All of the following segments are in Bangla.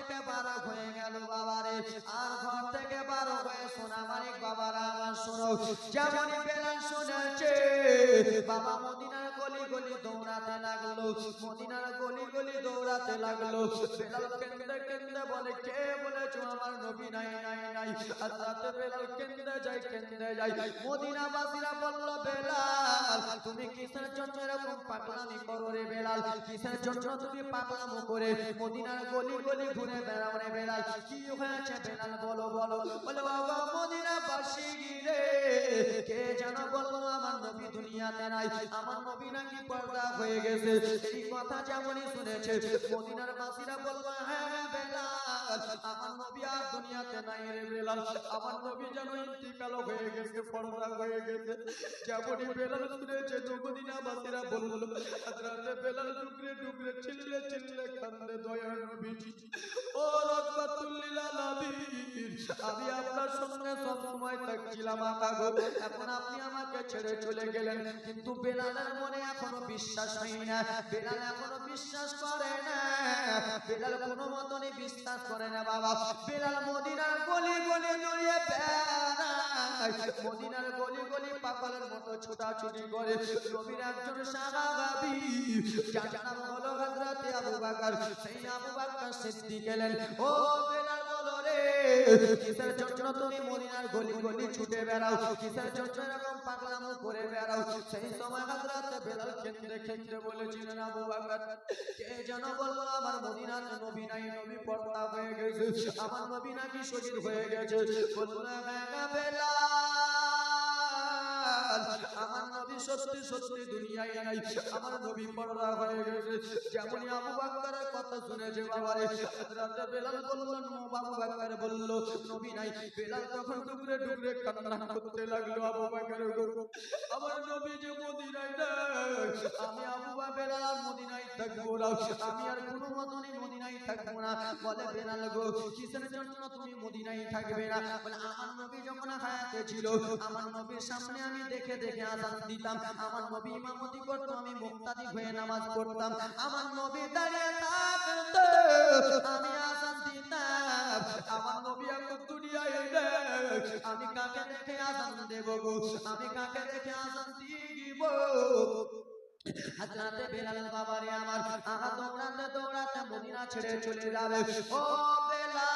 থেকে বারো হয়ে গেল বাবারে, আর ঘর থেকে বারো হয়ে সোনামানিক বাবারা আমার শোনো, যেমনই বেলাল শুনেছে বাবা মদিনার গলি গলি দৌড়াতে লাগলো, মদিনার গলি গলি দৌড়াতে লাগলো। বেলাল কেন্দে কেন্দে বলে, কে বলেছো আমার নবী নাই নাই নাই? হযরত বেলাল কেন্দে যায় কেন্দে যায়। মদিনাবাসীরা বলল, বেলাল তুমি কিসের জন্য এরকম পাগলামি করো রে বেলাল? কিসের জন্য তুমি পাগলামো করে মদিনার গলি গলি ঘুরে বেড়াও রে বেলাল? কি হয়েছে বেলাল বলো বলো? বলে বাবা মদিনাবাসী রে, কে যেন বললো আমার নবী দুনিয়াতে নাই, আমার নবী নাকি পর্দা হয়ে গেছে। এই কথা যেমনই শুনেছে মদিনার বাসীরা বলল, হ্যাঁ বেলাল আমার নবী আর দুনিয়াতে নাই রে বেলাল, আমার নবী যেন ইন্তিকাল হয়ে গেছে, পর্দা হয়ে গেছে। যেমনই বেলাল শুনেছে মদিনাবাসীরা বলল, হযরত বেলাল ডুকরে ডুকরে চিল্লে চিল্লে কান্দে, দয়ার নবীজি ও রাহমাতুল লিল আলামিন, আমি আপনার সঙ্গে সব সময় থাকছিলাম আকা গো, এখন আপনি আমাকে ছেড়ে চলে গেলেন। কিন্তু বেলালের মনে এখনো বিশ্বাস হয় না, বেলাল এখনো বিশ্বাস করে না, বেলাল কোনো মতনই বিশ্বাস করে না বাবা। বেলাল মদিনার গলি গলি দৌড়িয়ে বেড়ায়, মদিনার গলি গলি পাগলের মতো ছোটাছুটি করে। নবীর একজন সাহাবী যার নাম হলো হযরত আবু বকর, সেই আবু বকর সিদ্দিক এলেন, ও বেলাল বলো রে, কিসের জন্য তুমি মদিনার গলি গলি ছুটে বেড়াও? কিসের জন্য এরকম পাগলামো করে বেড়াও? সেই সময় হযরত বেলাল কেঁদে কেঁদে বলেছিলেন, আবু বকর কে যেন বললো আমার মদিনার নবী নাই, নবী পর্দা হয়ে গেছে, আমার নবী নাকি শহীদ হয়ে গেছে। বললো হ্যাঁ বেলাল, আমার নবী সত্যি সত্যি দুনিয়ায় নাই, আমার নবী পর্দা হয়ে গেছে। যেমনই আবু বকরের কথা শুনেছে বাবারে, হযরত বেলাল বললেন, আবু বকর বলল নবী নাই। বেলাল তখন ডুকরে ডুকরে কান্না করতে লাগলো, আবু বকর গো আমার নবী যে মদিনায় নাই, আমি আবু বকর আর মদিনায় থাকবো না, আমি আর কোনো মতনই মদিনায় থাকবো না। বলে বেলাল গো কিসের জন্য তুমি মদিনায় থাকবে না? বলে আমার নবী যখন হায়াতে ছিল, আমার নবীর সামনে আমি দেখে দেখে আযান দিতাম, আমার নবী ইমামতি করত, আমি মুক্তাদি হয়ে নামাজ পড়তাম, আমার নবী দাঁড়িয়ে থাকতো, আমি আযান দিতাম। আমার নবী এখন দুনিয়ায় নেই, আমি কাকে দেখে আযান দেব গো? আমি কাকে দেখে আযান দিব? হযরত বেলাল বাবারে আমার দৌড়াতে দৌড়াতে মদিনা ছেড়ে চলে যাবে। ও বেলাল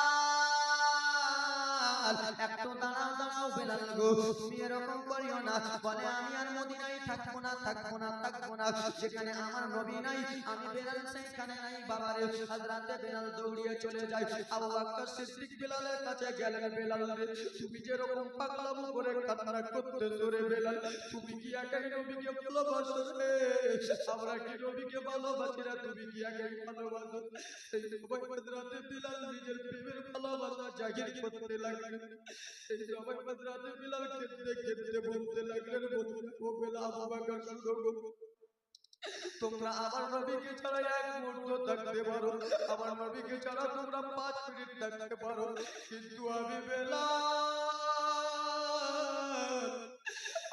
একটু দাঁড়াও দাঁড়াও বেলাল গো, তুমি এরকম করিও না। বলে আমি আর মদিনায় থাকবো না থাকবো না থাকবো না, যেখানে আমার নবী নাই আমি বেলাল সেইখানে নাই বাবারে। হযরত বেলাল দৌড়িয়ে চলে যায়। আবু বকর সিদ্দিক বেলালের কাছে গেলেন, বেলাল রে তুমি যেরকম পাগলামো করে কান্না করতেছো রে বেলাল, তুমি কি একাই নবীকে ভালোবাসো রে? আমরা কি নবীকে ভালোবাসি না? তুমি কি একাই ভালোবাসো? সেই সময় হযরত বেলাল নিজের প্রেমের ভালোবাসা জাহির করতে লাগলেন। সেই সময় হযরত বেলাল কেঁদে কেঁদে বলতে লাগলেন, ও বেলাল, আবু বকর শুনো গো, তোমরা আমার নবীকে ছাড়া এক মুহূর্ত থাকতে পারো, আমার নবীকে ছাড়া তোমরা 5 মিনিট থাকতে পারো, কিন্তু আমি বেলাল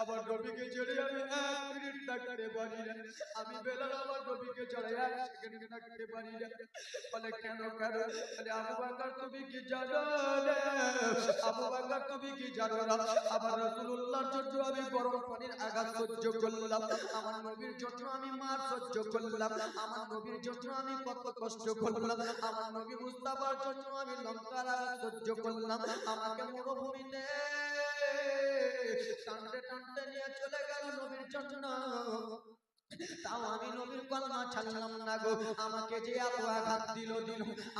আমার নবীকে ছেড়ে আমি 1 মিনিট থাকতে পারি না। আমি বেলাল আমার নবীকে ছাড়া 1 সেকেন্ড থাকতে পারি না। বলে কেন কেন? বলে আবু বকর তুমি কি জানো না? আবু বকর তুমি কি জানো না? আমার রাসূলুল্লাহর জন্য আমি গরম পানির আঘাত সহ্য করলাম, আমার নবীর জন্য আমি মার সহ্য করলাম, আমার নবীর জন্য আমি কত কষ্ট করলাম, আমার নবী মুস্তাফার জন্য আমি লঙ্কার আঘাত সহ্য করলাম। আমাকে মরুভূমিতে টানতে টানতে নিয়ে চলে গেল নবীর জন্য, তাও আমি নবীর কলমা ছাড়লাম না গো। আমাকে যে এত আঘাত দিল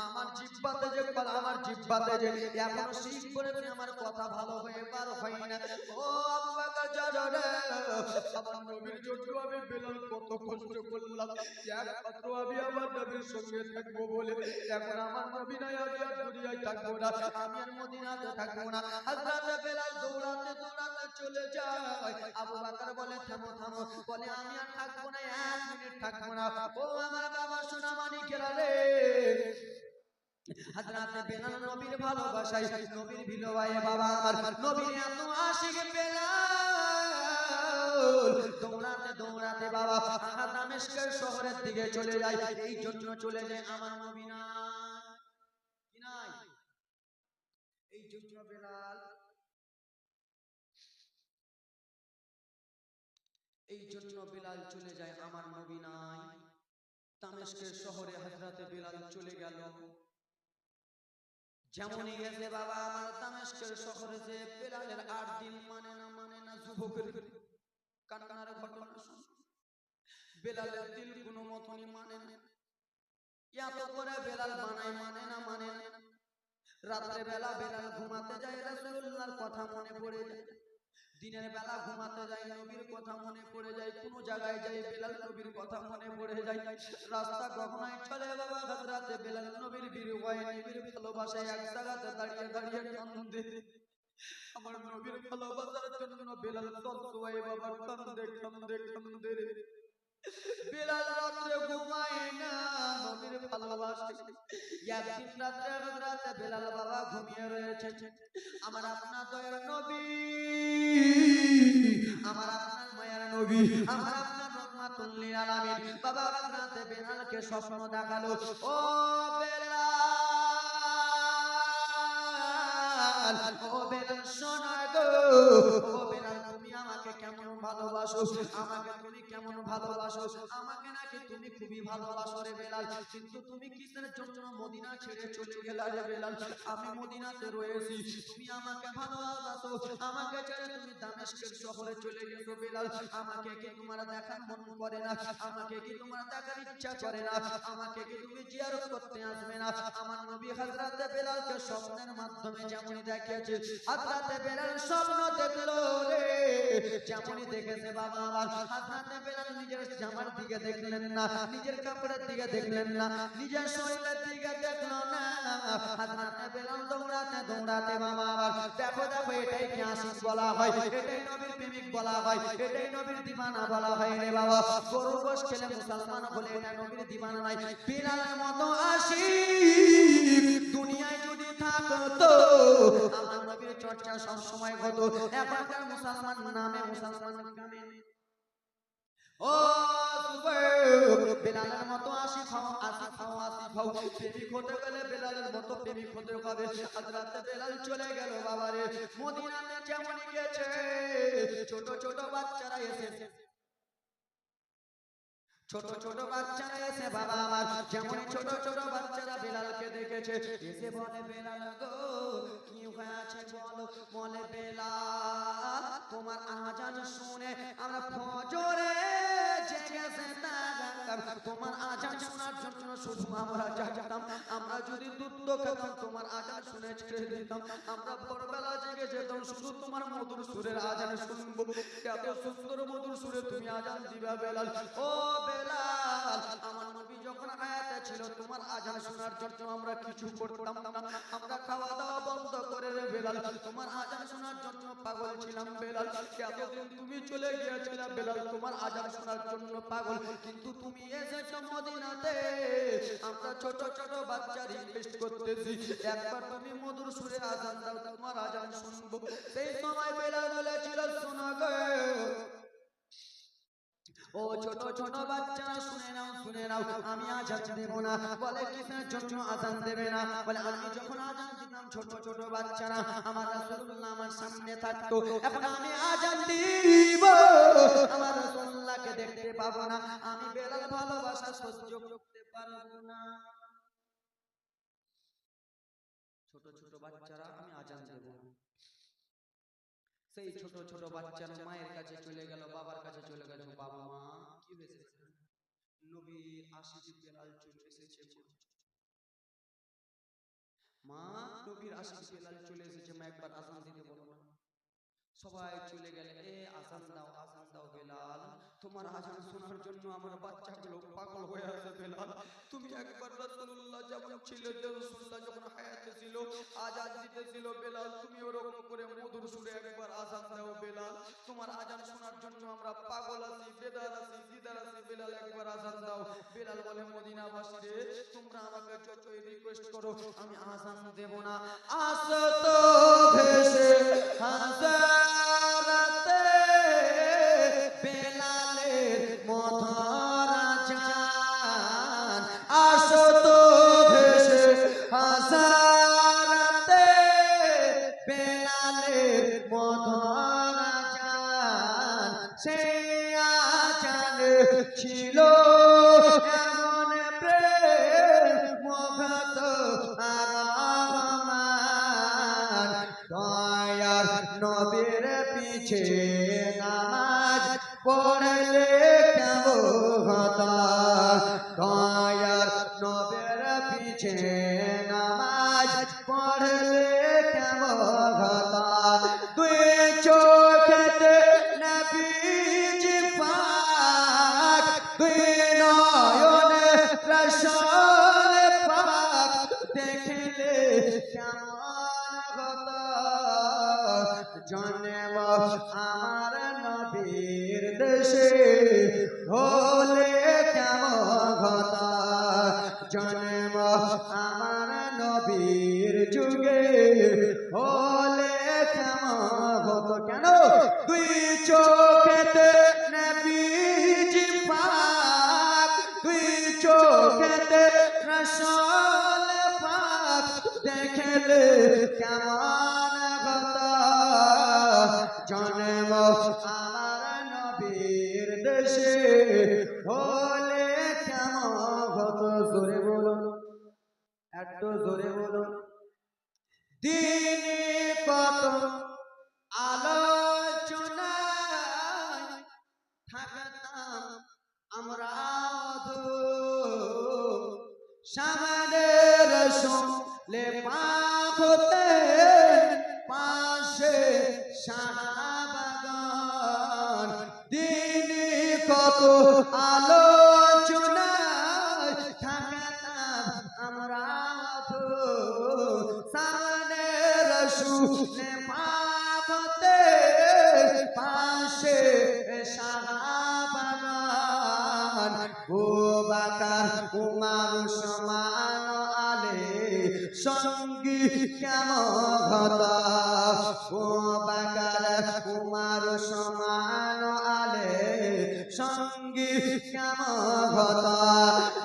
আমার জিহ্বাতে যে আমার জিহ্বাতে যে এখনো শীত পড়েছে, আমার কথা ভালো হয়ে বার হয় না। ও আবু বকর জানো না, আমার নবীর জন্য আমি বেলাল কত কষ্ট করলাম, একমাত্র আমি আমার নবীর সঙ্গে থাকবো বলে। এখন আমার নবী নাই, আমি আর দুনিয়ায় থাকবো না, আমি আর মদিনাতে থাকবো না। হযরত বেলাল দৌড়াতে দৌড়াতে চলে যায়। আবু বকর বলে থামো থামো, বলে আমি আর থাকবো না, 1 মিনিট থাকবো না। ও আমার বাবা সোনা মানিকেরা রে, হযরত বেলাল নবীর ভালোবাসায়, নবীর বিলবায়ে বাবা আমার নবীর এত আশিক বেলাল দৌড়াতে দৌড়াতে বাবা দামেস্কের শহরের দিকে চলে যায়। এই জন্য চলে যায় আমার নবী না জন্য বেলাল, এই জন্য বেলাল চলে যায়। আমার নবী নাই, দামেস্কের শহরে হযরতে বেলাল চলে গেল। যেমনই গেছে বাবা আমার দামেস্কের শহরে, যে বেলালের 8 দিন মানে না যুবকের কান্নার ঘটনা শুন। বেলালের দিল কোনো মতনই মানে না, এত করে বেলাল বানায় মানে না। রাত্রে বেলা বেলাল ঘুমাতে যায়, রাসূলুল্লাহর কথা মনে পড়ে যায়। দিনের বেলা ঘুমাতে যায়, নবীর কথা মনে পড়ে যায়। কোন জায়গায় যায় বেলাল নবীর কথা মনে পড়ে যায়। রাস্তা কখনোই চলে বাবা হযরতে বেলাল নবীর বিরহে, নবীর ভালোবাসায় এক জায়গাতে দাঁড়িয়ে দাঁড়িয়ে কান্দে। আমার নবীর ভালোবাসার জন্য বেলাল তসওয়াই বাবা কান্দে রে। বেলাল রাত্রে ঘুমায় না নবীর ভালোবাসায়। একদিন রাত্রে হযরতে বেলাল বাবা ঘুমিয়ে রয়েছে। আমার আপনার দয়ার নবী, আমার আপনার মায়ের নবী, আমার আপনার রহমাতুল লিল আলামিন বাবা হযরতে বেলালকে স্বপ্ন দেখালো। ও বেলাল, ও বেলাল শোনা গো, ও বেলাল তুমি আমাকে কেমন ভালোবাসো, আমাকে তুমি কেমন ভালোবাসো, আমাকে নাকি তুমি খুবই ভালোবাসো রে বেলাল, কিন্তু তুমি কিসের জন্য মদিনা ছেড়ে চলে গেলা রে বেলাল? আমি মদিনাতে রয়েছি, তুমি আমাকে ভালোবাসো, আমাকে ছেড়ে তুমি দামেস্কের শহরে চলে গেছো বেলাল, আমাকে কি তোমার দেখার মন করে না? আমাকে কি তোমার দেখার ইচ্ছা করে না? আমাকে কি তুমি জিয়ারত করতে আসবে না? আমার নবী হযরতে বেলালকে স্বপ্নের মাধ্যমে যেমনই দেখিয়েছে, হযরতে বেলাল স্বপ্ন দেখলো রে। যেমনই দেখেছে বাবা আমার হযরতে বেলাল নিজের জামার দিকে দেখলেন না, নিজের কাপড়ের দিকে দেখলেন না, নিজের শরীরের দিকে দেখলো না। হযরতে বেলাল দৌড়াতে বাবা আমার দেখো এটাই কি আশিক বলা হয়, এটাই নবীর প্রেমিক বলা হয়, এটাই নবীর দিওয়ানা বলা হয় রে বাবা। গরু গোশ খেলে মুসলমান হলে এটা নবীর দিওয়ানা নাই। বেলালের মতো আশিক দুনিয়ায় যদি থাকতো, আমার নবীর চর্চা সব সময় হতো। এখনকার মুসলমান নামে মুসলমান গানে ও বেলালের মতো আশিক হও, প্রেমিক হতে গেলে বেলালের মতো প্রেমিক হতে হবে। হযরতে বেলাল চলে গেল বাবারে মদিনাতে। যেমনই গেছে ছোট ছোট বাচ্চারা এসেছে, ছোট বাচ্চারা এসে বাবা আমার যেমনই ছোট বাচ্চারা বেলালকে দেখেছে, এসে বলে বেলাল গো কি হয়েছে বলো। বলে বেলাল তোমার আজান শুনে আমরা ফজরে জেগেছে থাকতাম, তোমার আজান শোনার জন্য শুধু আমরা জাগতাম। আমরা যদি দুধ খেতাম তোমার আজান শুনে ছেড়ে দিতাম। আমরা ভোরবেলা জেগে যেতাম শুধু তোমার মধুর সুরের আজান শুনবো। এত সুন্দর মধুর সুরে তুমি আজান দিবা বেলাল। ও বেলাল আমার নবী যখন হায়াতে ছিল তোমার আজান শোনার জন্য আমরা কিছু করতাম না, আমরা খাওয়া দাওয়া বন্ধ করে রে বেলাল তোমার আজান শোনার জন্য পাগল ছিলাম বেলাল। এতদিন তুমি চলে গিয়েছিলে বেলাল তোমার আজান শোনার জন্য পাগল, কিন্তু তুমি এসেছো মদিনাতে, আমরা ছোট বাচ্চা রিকোয়েস্ট করতেছি একবার তুমি মধুর সুরে আজান দাও, তোমার আজান শুনবো। সেই সময় বেলাল বলেছিল শোনো গো ও ছোট বাচ্চারা শুনে নাও আমি আজান দেব না। বলে কিসের জন্য আজান দেবে না? বলে আমি যখন আজান দিতাম ছোট বাচ্চারা আমার রাসূলুল্লাহ আমার সামনে থাকতো, এখন আমি আজান দিব আমার রাসূলুল্লাহকে দেখতে পাবো না, আমি বেলাল ভালোবাসা সহ্য করতে পারবো না। ছোট বাচ্চারা আমি আজান দেব না। সেই ছোট বাচ্চারা মায়ের কাছে চলে গেল, বাবার কাছে চলে গেল, বাবা মা কি হয়েছে? নবীর আশিক বেলাল চলে এসেছে। মা নবীর আশিক বেলাল চলে এসেছে, মা একবার আজান দিতে বলো না। সবাই চলে গেলে আজান দাও বেলাল, তোমার আজান শোনার জন্য আমার বাচ্চাগুলো পাগল হয়ে আছে বেলাল। তুমি একবার রাসূলুল্লাহ যেমন ছিল, রাসূলুল্লাহ যখন হায়াতে ছিল আজান দিতেছিল বেলাল, তুমি ওরকম করে মধুর সুরে একবার আজান দাও বেলাল, তোমার আজান শোনার জন্য আমরা পাগল আছি, বেদার আছি, দিদার আছি বেলাল, একবার আজান দাও। বেলাল বলে মদিনাবাসী রে তোমরা আমাকে যতই রিকোয়েস্ট করো আমি আজান দেব না। আসতো ভেসে হাজারাতে বেলালের মধুর আজান, আসতো ভেসে হাজারাতে ছিল এমন প্রেম মহত আর আমার দয়ার নবীর পিছে নামাজ পড়লে কেমন হতো দয়ার নবীর পিছে নামাজ পড়লে কেমন হতো দুই চোখেতে নবীজি পাক দুই নয়নে রাসূল পাক দেখলে কেমন হতো জন্ম আমার নবীর দেশে হলে কেমন হতো জন্ম আমার নবীর যুগে হলে কেমন হতো কেন দুই চোখেতে নবীজি পাক দুই চোখেতে রাসূল পাক দেখলে কেমন হতো জন্ম আমার নবীর দেশে হলে কেমন হতো জোরে বলুন একটু জোরে বলুন দিনে কত আলোচনায় থাকতাম আমরা সামনে রসুলে পাক হতে পাশে শাহবাগান দিনে কত আলোচনায় থাকতাম আমরা সামনে রসুলে পাক হতে পাশে শাহবাগান বুবকর উমর উসমান আলী সঙ্গী কেমন হতো বুবকর উমর উসমান আলী সঙ্গী কেমন হতো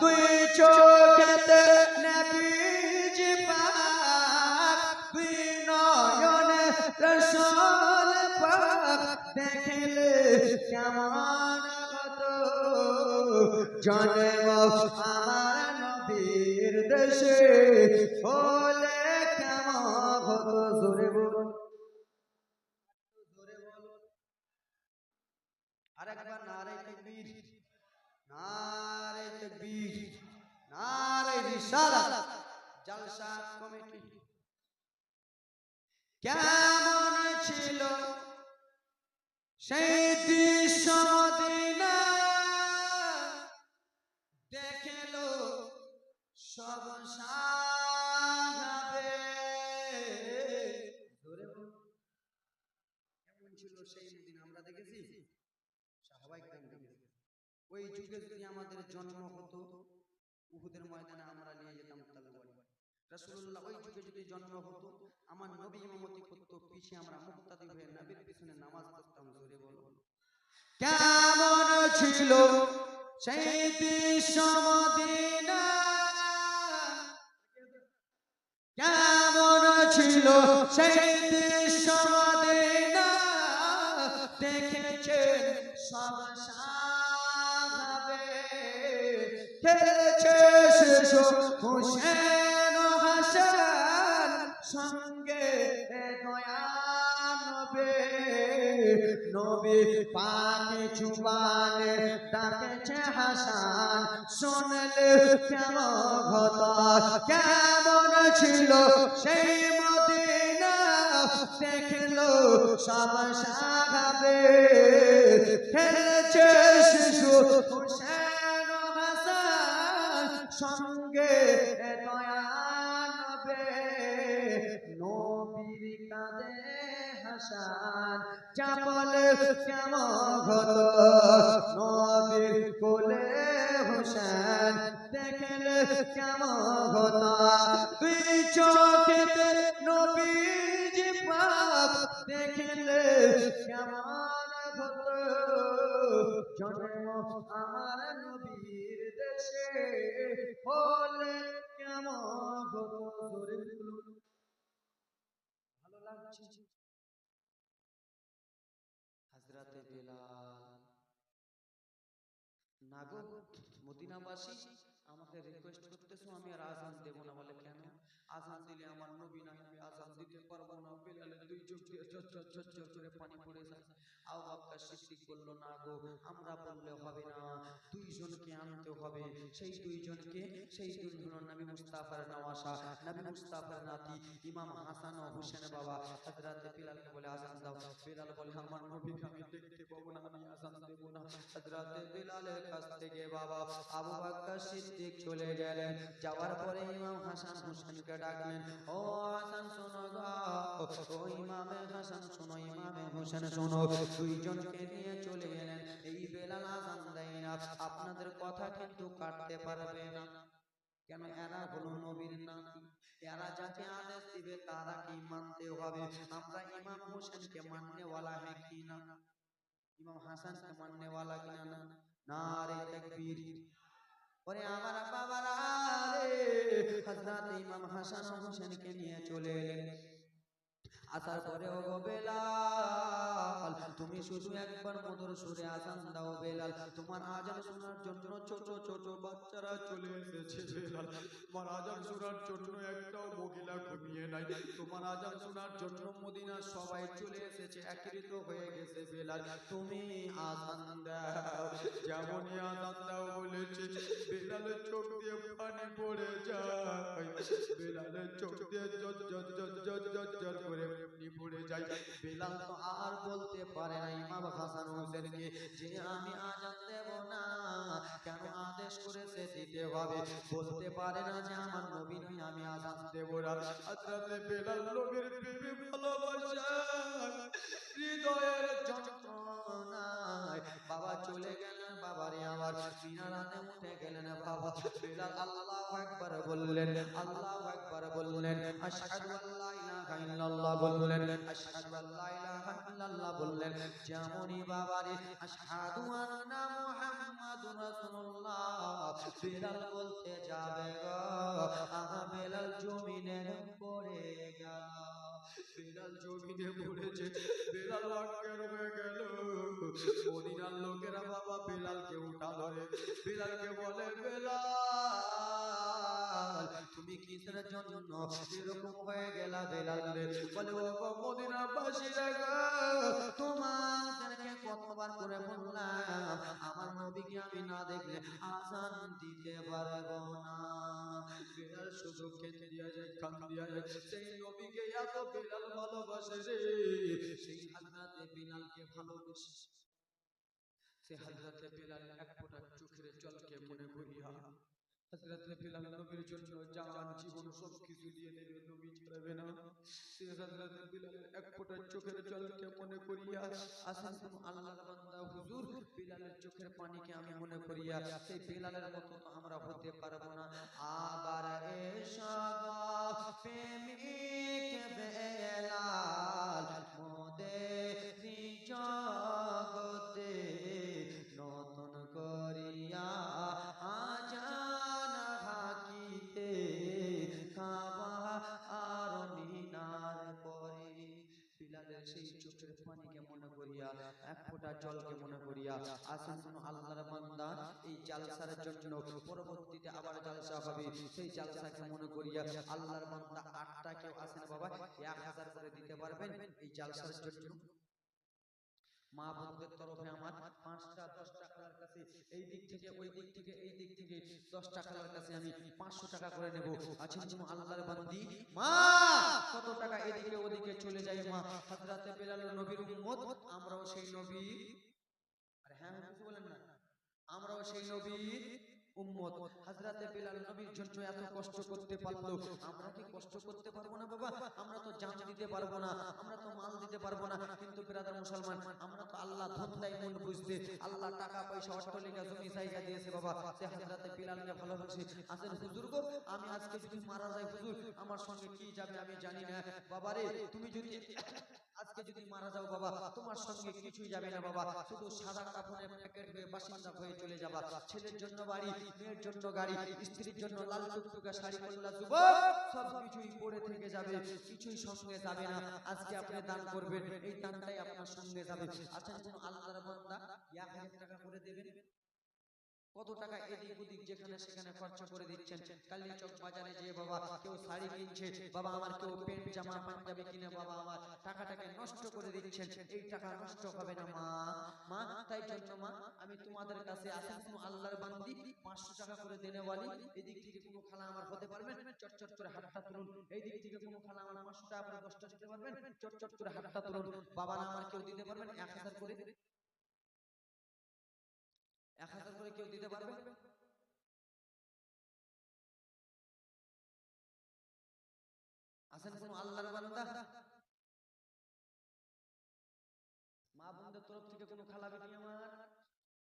দুই চোখেতে নবীজি পাক দুই নয়নে রাসূল পাক দেখলে কেমন হতো জন্ম আমার নবীর দেশে হলে কেমন হতো জোরে বলুন জোরে বলুন আরেকবার নারে তাকবীর নারে তাকবীর নারে রিসালাত জলসা কমিটি কেমন ছিল সেই দৃশ্য মদিনা দেখলো সব সাহাবে জোরে বলুন কেমন ছিল সেই মদিনা আমরা দেখেছি সাহাবায়ে কেরাম দেখেছি ওই যুগে যদি আমাদের জন্ম হতো উহুদের ময়দানে আমরা নিয়ে যেতাম তলোয়ার রাসূলুল্লাহ ওই যুগে যদি জন্ম হতো আমার নবী ইমামতি করতো পিছে আমরা মুক্তাদি হয়ে নবীর পিছনে নামাজ পড়তাম জোরে বলো কেমন ছিল সেই দৃশ্য মদিনা কেমন ছিল সেই দৃশ্য মদিনা দেখেছেন সব সাহাবে খেলেছে শিশু হুসেন ও হাসান সঙ্গে দয়া নবে নবী পাক জুবানে ডাকেছে হাসান শুনলে কেমন হতো কেমন ছিল সেই মদিনা দেখলো সব সাহাবে খেলেছে শিশু হুসেন ও হাসান সঙ্গে দয়া নবে নবীর কাঁধে হাসান চাপলে কেমন হতো নবীর কোলে হুসেন দেখলে কেমন হতো দুই চোখেতে নবীজি পাক দেখলে কেমন হতো জন্ম আমার নবীর দেশে হলে কেমন হতো ভালো লাগছে হযরতে বিলাল নাগো মদিনাবাসী আমাকে রিকোয়েস্ট করতেছো আমি আর আজান দেব না। বলে কেন? আজান দিলে আমার নবী নাই, আমি আজান দিতে পারবো না। বেলালের দুই চোখ দিয়ে ঝরঝর ঝরঝর করে পানি পড়ে যায়। আবু বকর সিদ্দিক বলল, না গো, আমরা বললে হবে না, দুইজনকে আনতে হবে। সেই দুইজনকে, সেই দুই হলো নবী মুস্তাফার নওয়াসা, নবী মুস্তাফার নাতি ইমাম হাসান ও হোসেন বাবা। হযরত বিলালকে বলে আজান দাও। বিলাল বলে, আমার নবীকে আমি দেখতে পাবো না, আমি আজান দেব না। হযরত বিলালের কাছ থেকে বাবা আবু বকর সিদ্দিক চলে গেলেন। যাওয়ার পরে ইমাম হাসান হোসেনকে ডাকলেন, ও হাসান শোনো গো, ও ইমামে হাসান শোনো, ইমামে হোসেন শোনো। দুইজনকে নিয়ে চলে গেলেন। এই বেলাল আজান দেয় না, আপনাদের কথা কিন্তু কাটতে পারবে না। কেন? এরা হলো নবীর নাতি, এরা যাকে আদেশ দিবে তারা কি মানতে হবে। আমরা ইমাম হোসেনকে মাননেওয়ালা হ্যাঁ কি না? ইমাম হাসানকে মাননেওয়ালা কিনা না? নারে তাকবীর। ওরে আমার বাবারা রে, হযরত ইমাম হাসান ও হোসেনকে নিয়ে চলে এলেন। আসার পরে, ও বেলাল, তুমি শুধু একবার মধুর সুরে আজান দাও। বেলাল, তোমার আজান শোনার জন্য ছোট ছোট বাচ্চারা চলে এসেছে। বেলাল, তোমার আজান শোনার জন্য একটাও মহিলা ঘুমিয়ে নাই। তোমার আজান শোনার জন্য মদিনার সবাই চলে এসেছে, একত্রিত হয়ে গেছে। বেলাল, তুমি আজান দাও। যেমনই আজান দাও বলেছে, বেলালের চোখ দিয়ে পানি পড়ে যায়। বেলালের চোখ দিয়ে জজ জজ জজ জজ জজ জজ করে পানি পড়ে যায়। বেলাল তো আর বলতে পারে না ইমাম হাসান হোসেনকে যে আমি আজান দেব না, কেন আদেশ করেছে দিতে হবে। বলতে পারে না যে আমার নবী নয়, আমি আজান দেব না। হযরত বেলাল নবীর প্রেমে ভালোবাসা হৃদয়ের যন্ত্রণায় বাবা চলে গেলেন। বাবারে আমার মিনারাতে উঠে গেলেন। বাবা বেলাল আল্লাহু আকবার বললেন, আল্লাহু আকবার বললেন, আশহাদু আল্লা ইলাহা ইল্লাল্লাহ বললেন, আশহাদু আল্লা ইলাহা ইল্লাল্লাহ বললেন। যেমনই বাবারে আশহাদু আন্না মুহাম্মাদুর রাসূলুল্লাহ বেলাল বলতে যাবে গো, আগা বেলাল জমিনে পড়ে গেল। বেলাল জমিনে পড়েছে, বেলাল অজ্ঞান হয়ে গেল। মদিনার লোকেরা বাবা বেলালকে উঠা ধরে, বেলালকে বলে, বেলাল তুমি কিসের জন্য এরকম হয়ে গেলা? বেলাল বলে, ও গো মদিনার বাসীরা গো, তোমাদেরকে কতবার করে বললাম আমার নবীকে আমি না দেখলে আজান দিতে পারবো না। বেলাল শুধু কেঁদে দিয়া যায়, কান দিয়া যায়। সেই নবীকে এত বেলাল ভালোবাসে রে, সেই হযরতে বেলালকে ভালোবাসে। সে হযরতে বেলাল এক ফোঁটা চোখের জলকে মনে করিয়া হযরতে বেলাল নবীর জন্য জান জীবন সবকিছু দিয়ে দেবে, নবী ছাড়বে না। সে হযরতে বেলালের এক ফোঁটা চোখের জলকে মনে করিয়া আসেন আল্লাহর বান্দা হুজুর, বেলালের চোখের পানিকে আমি মনে করিয়া সেই বেলালের মতো তো আমরা হতে পারবো না। আবার এসো প্রেমিক বেলাল মোদের জগতে নতুন করিয়া আজান হাকিতে কাবা আর মিনার পরে। বিলালের সেই চোখের পানিকে মনে করিয়া, এক ফোঁটা জলকে মনে করিয়া আসেন কোন আল্লাহর বান্দা এই জালসার জন্য পরবর্তীতে আবার জালসা হবে, সেই জালসাকে মনে করিয়া আল্লাহর বান্দা 8টা কেউ আসেন বাবা 1000 করে দিতে পারবেন এই জালসার জন্য? মা বোনদের তরফে আমার 5টা 10 টাকার কাছে এই দিক থেকে ওই দিক থেকে এই দিক থেকে 10 টাকার কাছে আমি 500 টাকা করে নেব। আছেন তুমি আল্লাহর বান্দি মা, কত টাকা এদিকে ওদিকে চলে যায় মা। হযরতে বেলাল নবীর উম্মত, আমরাও সেই নবী, আরে হ্যাঁ কিছু বলেন না, আমরাও সেই নবীর উম্মত। হযরতে বেলাল নবীর জন্য এত কষ্ট করতে পারলো, আমরা কি কষ্ট করতে পারবো না বাবা? আমরা তো জান দিতে পারবো না, আমরা তো মাল দিতে পারবো না, কিন্তু ব্রাদার মুসলমান আমরা তো আল্লাহ ধন দেয় মন বুঝতে, আল্লাহ টাকা পয়সা অট্টালিকা জমি জায়গা দিয়েছে বাবা। সে হযরতে বেলালকে ভালোবাসে। আসেন হুজুর গো, আমি আজকে যদি মারা যাই হুজুর, আমার সঙ্গে কি যাবে আমি জানি না। বাবারে তুমি যদি আজকে যদি মারা যাও বাবা, তোমার সঙ্গে কিছুই যাবে না বাবা, শুধু সাদা কাপড়ে প্যাকেট হয়ে বাসিন্দা হয়ে চলে যাবা। ছেলের জন্য বাড়ি, মেয়ের জন্য গাড়ি, স্ত্রীর জন্য লাল টুকটুকা শাড়ি পরলা যুবক, সব কিছুই পড়ে থেকে যাবে, কিছুই সঙ্গে যাবে না। আজকে আপনি দান করবেন, এই দানটাই আপনার সঙ্গে যাবে। আচ্ছা কোন আল্লাহর বান্দা 1000 টাকা করে দেবেন? কত টাকা এদিক ওদিক যেখানে সেখানে খরচা করে দিচ্ছেন। কালীচক বাজারে যে বাবা কেউ শাড়ি কিনছে, বাবা আমার কেউ প্যান্ট জামা পাঞ্জাবি কিনে বাবা আমার টাকাটাকে নষ্ট করে দিচ্ছেন। এই টাকা নষ্ট হবে না মা, মা তাই জন্য মা আমি তোমাদের কাছে আসেন কোনো আল্লাহর বান্দি 500 টাকা করে দেনে বলি, এদিক থেকে কোনো খালা আমার হতে পারবেন, চটচট করে হাতটা তুলুন। এই দিক থেকে কোনো খালা আমার 500 টাকা করে 10টা দিতে পারবেন, চটচট করে হাতটা তুলুন। বাবা না আমার কেউ দিতে পারবেন 1000 করে, 1000 করে কেউ দিতে পারবেন? আসেন কোন আল্লাহর বান্দা, মা বোনদের তরফ থেকে কোনো খালা বেটি আমার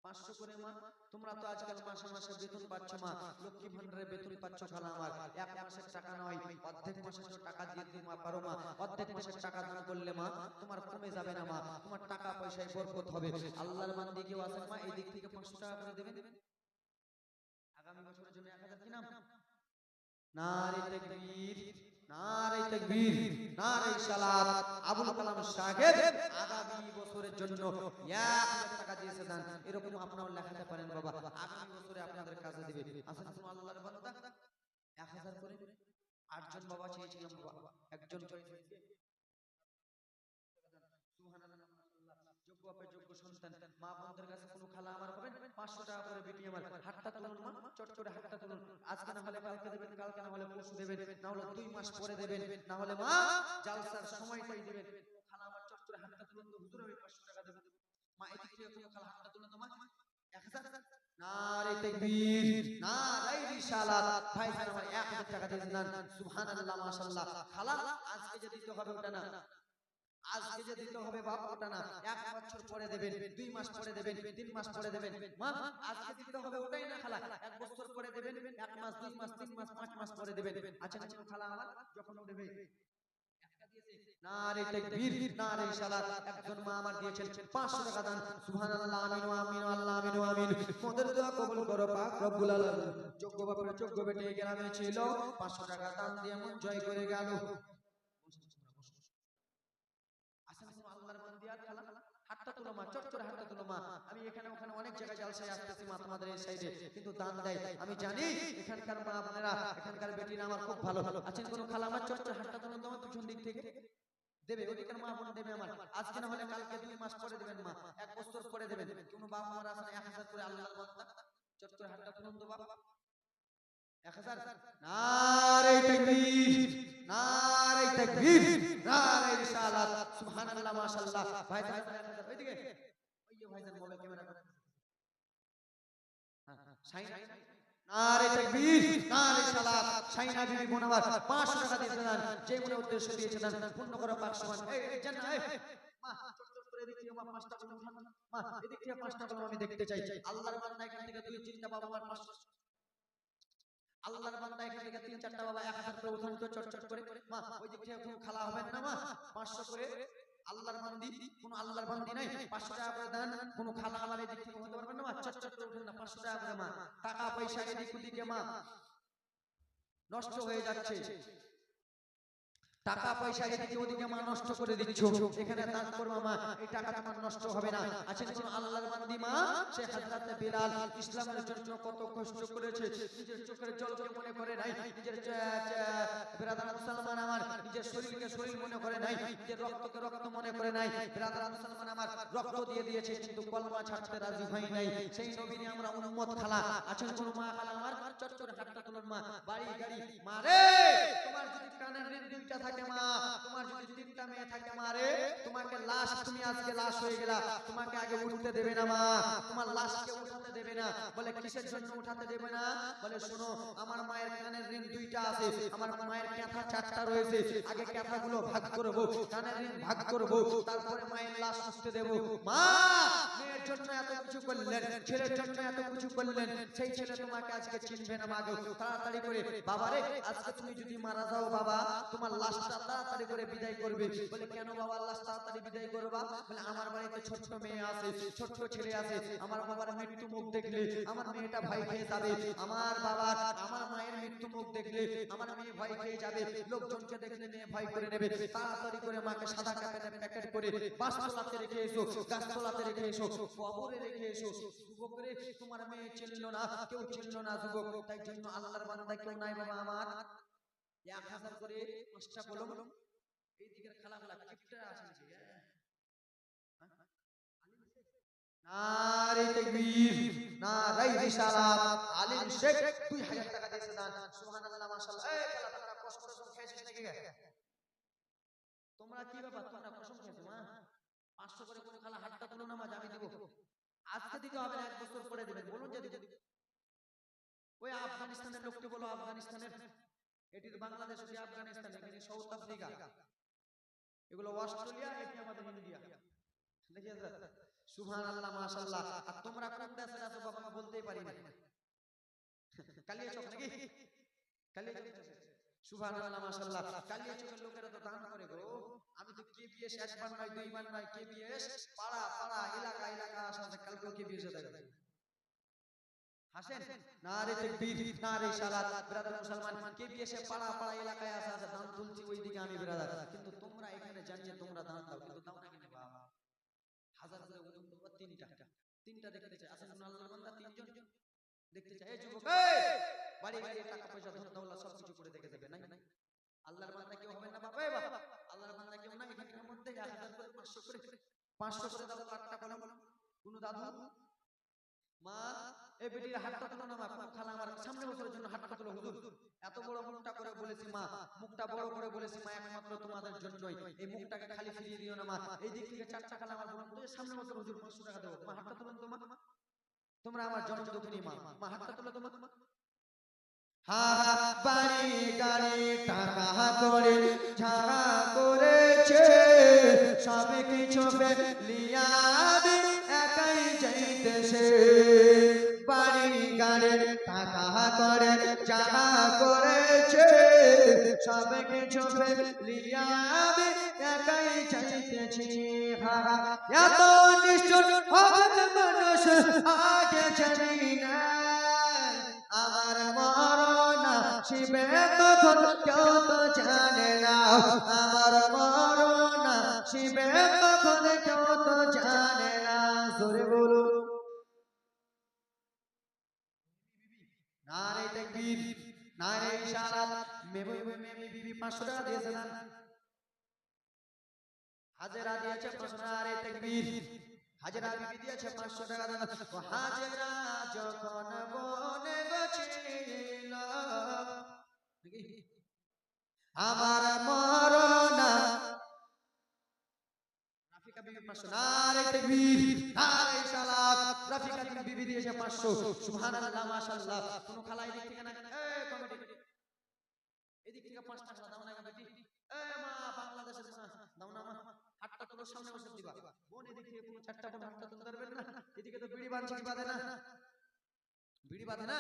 500 করে মা। তোমরা তো আজকাল মাসে মাসে বেতন পাচ্ছ মা, লক্ষ্মী ভান্ডারে বেতন পাচ্ছ খালা আমার, এক মাসের টাকা নয় অর্ধেক মাসের টাকা দিয়ে দিতে মা পারো মা। অর্ধেক মাসের টাকা দান করলে মা তোমার কমে যাবে না মা, তোমার টাকা পয়সায় বরকত হবে। আল্লাহর বান্দি কেউ আছেন মা এই দিক থেকে 500 টাকা করে দেবেন আগামী বছরের জন্য? 1000 কি নাম? নারে তাকবীর, নারে তাকবীর, নারে সালাত। আবুল কালাম সাহেব আগামী বছরের জন্য 1000 টাকা দিয়েছে দান। এরকম আপনারা লেখাতে পারেন বাবা, আগামী বছরে আপনাদের কাজে দিবে। আসেন কোন আল্লাহর বান্দা 1000 করে। 8 জন বাবা চেয়েছিলাম বাবা, একজন চয়েছে যোগ্য বাপের যোগ্য সন্তান। মা বোনদের কাছে কোনো খালা আমার হবেন 500 টাকা করে বেটি আমার, হাতটা তুলুন মা, চট করে হাতটা তুলুন। আজকে না হলে কালকে দেবেন, কালকে না হলে পরশু দেবেন, না হলে 2 মাস পরে দেবেন, না হলে মা জালসার সময়টাই দিবেন। খালা আমার চট করে হাতটা তুলুন তো, হুজুর আমি 500 টাকা দেব মা। এদিক থেকে কোনো খালা হাতটা তুলুন তো মা। 1000। নারে তাকবীর, নারে রিসালাত। ভাইজান আমার 1000 টাকা দিয়ে দেন, সুবহানাল্লাহ মাশাআল্লাহ। খালা আজকে যে দিতে হবে ওটা না, আজকে যে দিতে হবে বাপ ওটা না, 1 বছর পরে দেবেন, 2 মাস পরে দেবেন, 3 মাস পরে দেবেন মা। আজকে দিতে হবে ওটাই না খালা, 1 বছর পরে দেবেন, 1 মাস 2 মাস 3 মাস 5 মাস পরে দেবেন। আচ্ছা কোন খালা আমার যখন দেবে একটা দিয়েছে নারে তাকবীর, নারে সালাত। একজন মা আমার দিয়েছেন 500 টাকা দান, সুবহানাল্লাহ, আমিন ওয়া আমিন আল্লাহ আমিন ওয়া আমিন। মোদের দোয়া কবুল করো পাক রব্বুল আলামিন। যোগ্য বাপের যোগ্য বেটি গ্রামে ছিল, 500 টাকা দান দিয়ে মন জয় করে গেল। হাতটা তুলো মা, চট করে হাতটা তুলো মা। আমি এখানে ওখানে অনেক জায়গায় জালসায় আসতেছি মা তোমাদের এই সাইডে, কিন্তু দান দেয় আমি জানি। এখানকার মা বোনেরা, এখানকার বেটিরা আমার খুব ভালো। আছেন কোন খালা আমার চট করে হাতটা তুলো তোমার পিছন দিক থেকে দেবে, ওদিকের মা বোন দেবে আমার। আজকে না হলে কালকে, 2 মাস পরে দেবেন মা, 1 বছর পরে দেবেন। কোন বাবা মারা আছেন 1000 করে আল্লাহর বান্দা, চট করে হাতটা তুলুন তো বাবা। 1000। নারে তাকবীর, নারে তাকবীর, নারে রিসালাত, সুবহানাল্লাহ মাশাআল্লাহ। ভাই ভাই 1000 ওইদিকে, ওই যে ভাইজান মোবাইল ক্যামেরা করে। হ্যাঁ সাইনা, নারে তাকবীর, নারে সালাত। সাইনা বিবি মোনাওয়ার 500 টাকা দিয়েছেন, যে মনে উদ্দেশ্য দিয়েছেন পূর্ণ করা পাক সমান। এই জান্নাত এই মা চট চট করে এদিক থেকে মা 5টা কলম উঠান মা, এদিক থেকে 5টা কলম আমি দেখতে চাই। আল্লাহর বান্দা এখান থেকে 2-3টা বাবা আমার 500, আল্লাহর বান্দা এখান থেকে 3-4টা বাবা 1000 করে উঠান তো চট চট করে মা। ওই দিক থেকে কোনো খালা হবেন না মা, 500 করে আল্লাহর বান্দি, কোন আল্লাহর বান্দি নাই 500 টাকা করে দেন। কোন খালা আমার এই দিক থেকে হতে পারবেন না মা, চট চট করে উঠেন না, 500 টাকা করে মা। টাকা পয়সা এদিক ওদিকে মা নষ্ট হয়ে যাচ্ছে, টাকা পয়সা এদিকে ওদিকে মা নষ্ট করে দিচ্ছ। এখানে দান করবা মা, এই টাকাটা আমার নষ্ট হবে না। আছেন কোন আল্লাহর বান্দি মা, সে হযরত বিলাল ইসলামের জন্য কত কষ্ট করেছে, নিজের চোখের জলকে মনে করে নাই, নিজের ব্রাদার মুসলমান আমার নিজের শরীরকে শরীর মনে করে নাই, নিজের রক্তকে রক্ত মনে করে নাই। ব্রাদার মুসলমান আমার রক্ত দিয়ে দিয়েছে কিন্তু কলমা ছাড়তে রাজি হয় নাই। সেই নবীরে আমরা উম্মত খালা। আছেন কোন মা খালা আমার চট করে হাতটা তুলুন মা। বাড়ি গাড়ি মা রে, তোমার যদি কানের ঋণ 2টা থাকে মা, তোমার যদি 3টা মেয়ে থাকে মা রে, তোমাকে লাশ, তুমি আজকে লাশ হয়ে গেলা, তোমাকে আগে উঠতে দেবে না মা, তোমার লাশকে উঠাতে দেবে না। বলে কিসের জন্য উঠাতে দেবে না? বলে শোনো, আমার মায়ের কানের ঋণ 2টা আছে, আমার মায়ের ক্যাথা 4টা রয়েছে, আগে ক্যাথাগুলো ভাগ করব, কানের ঋণ ভাগ করব, তারপরে মায়ের লাশ উঠতে দেব। মা মেয়ের জন্য এত কিছু করলেন, ছেলের জন্য এত কিছু করলেন, সেই ছেলে তোমাকে আজকে চিনবে না মা গো। তাড়াতাড়ি করে বাবারে, আজকে তুমি যদি মারা যাও বাবা, তোমার লাশটা তাড়াতাড়ি করে বিদায় করবে। বলে কেন বাবা লাশ তাড়াতাড়ি বিদায় করবা? বলে আমার বাড়িতে ছোট্ট মেয়ে আছে, ছোট্ট ছেলে আছে, আমার বাবার মৃত্যু মুখ দেখলে আমার মেয়েটা ভয় খেয়ে যাবে, আমার বাবার আমার মায়ের মৃত্যু মুখ দেখলে আমার মেয়ে ভয় খেয়ে যাবে, লোকজনকে দেখলে মেয়ে ভয় করে নেবে তাড়াতাড়ি করে মাকে সাদা কাপড়ে প্যাকেট করে বাসতলাতে রেখে এসো গাছতলাতে রেখে এসো কবরে রেখে এসো যুবক রে তোমার মেয়ে চিনলো না কেউ চিনলো না যুবক তাই জন্য আল্লাহর বান্দা কেউ নাই বাবা আমার 1000 করে 5টা কলম এই দিকের খালাগুলা কিপটা আছে নারে তাকবীর নারে রিসালাত আলিম শেখ 2000 টাকা দিয়েছে দান সুবহানাল্লাহ মাশাআল্লাহ এই খেলা তোমরা কসম খেয়েছিস নাকি তোমরা কি ব্যাপার তোমরা কসম খেয়েছো মা 500 করে কোন খালা হাতটা তুলো না মা আমি দেব আজকে দিতে হবে না 1 বছর পরে দিবেন বলুন যদি ওই আফগানিস্তানের লোকটি বলো আফগানিস্তানের এটি বাংলাদেশ ওই আফগানিস্তান এখানে সাউথ আফ্রিকা এগুলো অস্ট্রেলিয়া এটি আমাদের ইন্ডিয়া দেখি সুবহানাল্লাহ মাশাআল্লাহ আর তোমরা কোন দেশের আছো বাবা বলতেই পারি না কালিয়াচক নাকি কালিয়াচক সুবহানাল্লাহ মাশাআল্লাহ কালিয়াচকের লোকেরা তো দান করে গো আমি তো কেবিএস একবার নয় দুইবার নয় কেবিএস পাড়া পাড়া এলাকা এলাকা আসলে কালকে কেবিএস দেয় হাসেন নারে তাকবীর নারে সালাত ব্রাদার মুসলমান কেবিএস পাড়া পাড়া এলাকায় আছে দান তুলছি ওইদিকে আমি ব্রাদার কিন্তু তোমরা এখানে জানিয়ে তোমরা দান দাও কিন্তু দাও না কেন বাবা হাজার করে ওজন করব তিনটা দেখতে চাই আসেন কোন আল্লাহর বান্দা তিনজন দেখতে চাই এই যুবক এই বাড়ি বাড়ি টাকা পয়সা ধন দৌলত সব কিছু করে দেখে দেবে নাই আল্লাহর বান্দা কেউ হবে না বাবা এই বাবা আল্লাহর বান্দা কেউ না এখানের মধ্যে 1000 করে 500 করে দাও কাটটা কলম কোন দাদু মা এই বেটির হাতটা তুলো না মা কোন খালা আমার সামনে বছরের জন্য হাতটা তুলো হুজুর এত বড় মুখটা করে বলেছি মা মুখটা বড় করে বলেছি মা একমাত্র তোমাদের জন্যই এই মুখটাকে খালি ফিরিয়ে দিও না মা এই দিক থেকে চারটা খালা আমার বলুন তো সামনে বছর হুজুর 500 টাকা দেব মা হাতটা তুলুন তো মা তোমরা আমার জন্ম দুঃখিনী মা মা হাতটা তুলো তো মা হা বাড়ি গাড়ি টাকা করে ঝাড়া করেছে সবে কিছু লিয়া একাই যাইতেছে বাড়ি গাড়ি টাকা করে ঝাড়া করেছে সবে কিছু লিয়া একাই যাইতেছি হা এত নিষ্ঠুর হবে মানুষ আগে জানি না আমার মরণ শিবে কখন কেউ তো জানে না আমার মরণ শিবে কখন কেউ তো জানে না জোরে বলুন নারে তাকবীর নারে ইশারাত মেমি বিবি 500 টাকা দিয়েছে না হাজেরা দিয়েছে 500 নারে তাকবীর হাজেরা বিবি দিয়েছে 500 টাকা দান ও হাজেরা যখন বনে গছিল আমার মরণ রাফিকা বিবি 500 নারে তাকবীর নারে সালাত রাফিকা বিবি দিয়েছে 500 সুবহানাল্লাহ মাশাআল্লাহ কোন খালা এদিক থেকে না এই কমিটি এদিক থেকে 5 টাকা দাও না বেটি এই মা বাংলাদেশের মা দাও না মা হাতটা তোর সামনে বসে দিবা বোন এদিক থেকে কোন চারটা বোন হাতটা তুলতে পারবেন না এদিকে তো বিড়ি বাঁধছে কি বাঁধে না বিড়ি বাঁধে না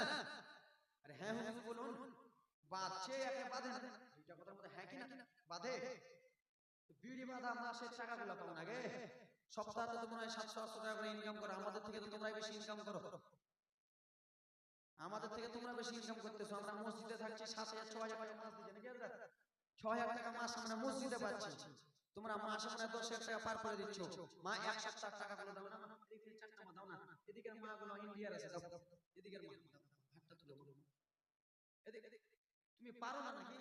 আরে হ্যাঁ হুজুর বলুন বাঁধছে একে বাঁধে না দুইটা কথার মধ্যে হ্যাঁ কি না বাঁধে বিড়ি বাঁধা মাসের টাকাগুলো পাও না গে সপ্তাহে তো মনে হয় 700-800 টাকা করে ইনকাম করো আমাদের থেকে তো তোমরাই বেশি ইনকাম করো আমাদের থেকে তোমরা বেশি ইনকাম করতেছো আমরা মসজিদে থাকছি 7,000-6,000 টাকা মাস দিতে নাকি আমরা 6,000 টাকা মাস আমরা মসজিদে পাচ্ছি তোমরা মাসে মানে 10,000 টাকা পার করে দিচ্ছ মা 1 সপ্তাহ টাকা গুলো দাও না এদিকে চারটা মা দাও না এদিকের মা গুলো ইন্ডিয়ার আছে দাও এদিকের মা হাতটা তুলে বলো এদিকে তুমি পারো না নাকি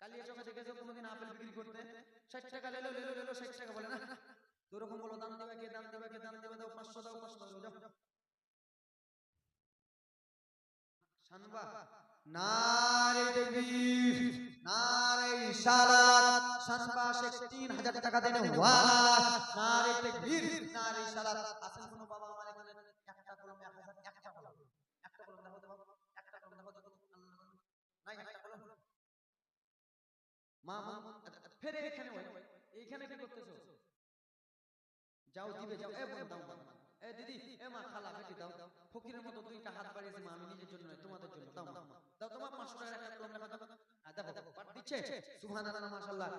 কালিয়াচকে দেখেছো কোনোদিন আপেল বিক্রি করতে 60 টাকা লেলো 60 টাকা বলে না তো এরকম বলো দাম দেবে কে দাম দেবে কে দাম দেবে দাও 500 দাও 500 দাও যাও শানবা নারে তাকবীর নারে সালাত শানবা শেখ 3000 টাকা দেনে ওয়ালা নারে তাকবীর নারে সালাত আসেন কোন বাবা আমার এখানে একটা কলম 1000 একটা কলম দেখো তো একটা কলম দেখো নাই একটা কলম মা ফের এখানে এইখানে কি করতেছো যাও দিবে যাও এ বোন দাও এ দিদি এ মা খালা বেটি দাও ফকিরের মতো দুইটা হাত বাড়িয়েছে মা আমি নিজের জন্য নয় তোমাদের জন্য দাও দাও তোমার 500 টাকা একটা কলম লেখা দাও দেখো পাঠ দিচ্ছে সুবহানাল্লাহ মাশাআল্লাহ